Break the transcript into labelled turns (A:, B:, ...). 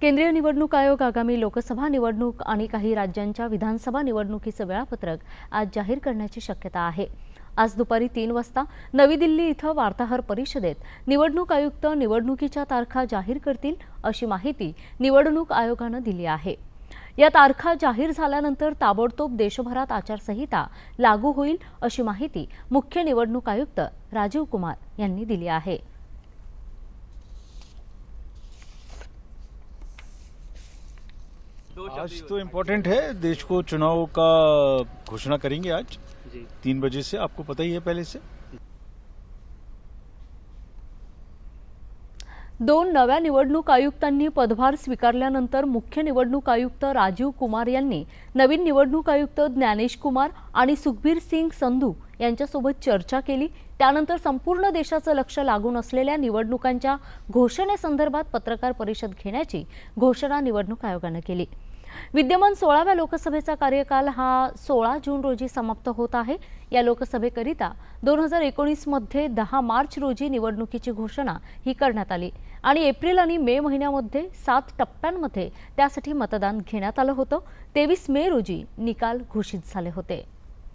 A: केंद्रीय निवडणूक आयोग आगामी लोकसभा निवडणूक आणि काही राज्यांच्या विधानसभा निवडणुकीचे वेळापत्रक आज जाहीर करण्याची शक्यता आहे। आज दुपारी 3 वाजता नवी दिल्ली इथं वार्ताहर परिषदेत निवडणूक आयुक्त निवडणुकीच्या तारखा जाहीर करतील अशी माहिती निवडणूक आयोगानं दिली आहे। या तारखा जाहीर झाल्यानंतर ताबडतोब देशभरात आचारसंहिता लागू होईल अशी माहिती मुख्य निवडणूक आयुक्त राजीव कुमार यांनी दिली आहे।
B: आज तो इम्पोर्टेंट है, देश को चुनाव का घोषणा करेंगे आज 3 बजे से, आपको पता ही है पहले से।
A: 2 नव्या निवडणूक आयुक्तांनी पदभार स्वीकारल्यानंतर मुख्य निवडणूक आयुक्त राजीव कुमार यांनी नवीन निवडणूक आयुक्त ज्ञानेश कुमार आणि सुखबीर सिंग संधू यांच्यासोबत चर्चा केली। त्यानंतर संपूर्ण देशाचं लक्ष लागून असलेल्या निवडणुकांच्या घोषणेसंदर्भात पत्रकार परिषद घेण्याची घोषणा निवडणूक आयोगाने केली। विद्यमान 16व्या लोकसभेचा कार्यकाल हा 16 जून रोजी समाप्त होत आहे। या लोकसभेकरिता 2019 मध्ये 10 मार्च रोजी निवडणुकीची घोषणा ही करण्यात आली आणि एप्रिल आणि मे महिन्यामध्ये 7 टप्प्यांमध्ये त्यासाठी मतदान घेण्यात आलं होतं। 23 मे रोजी निकाल घोषित झाले होते।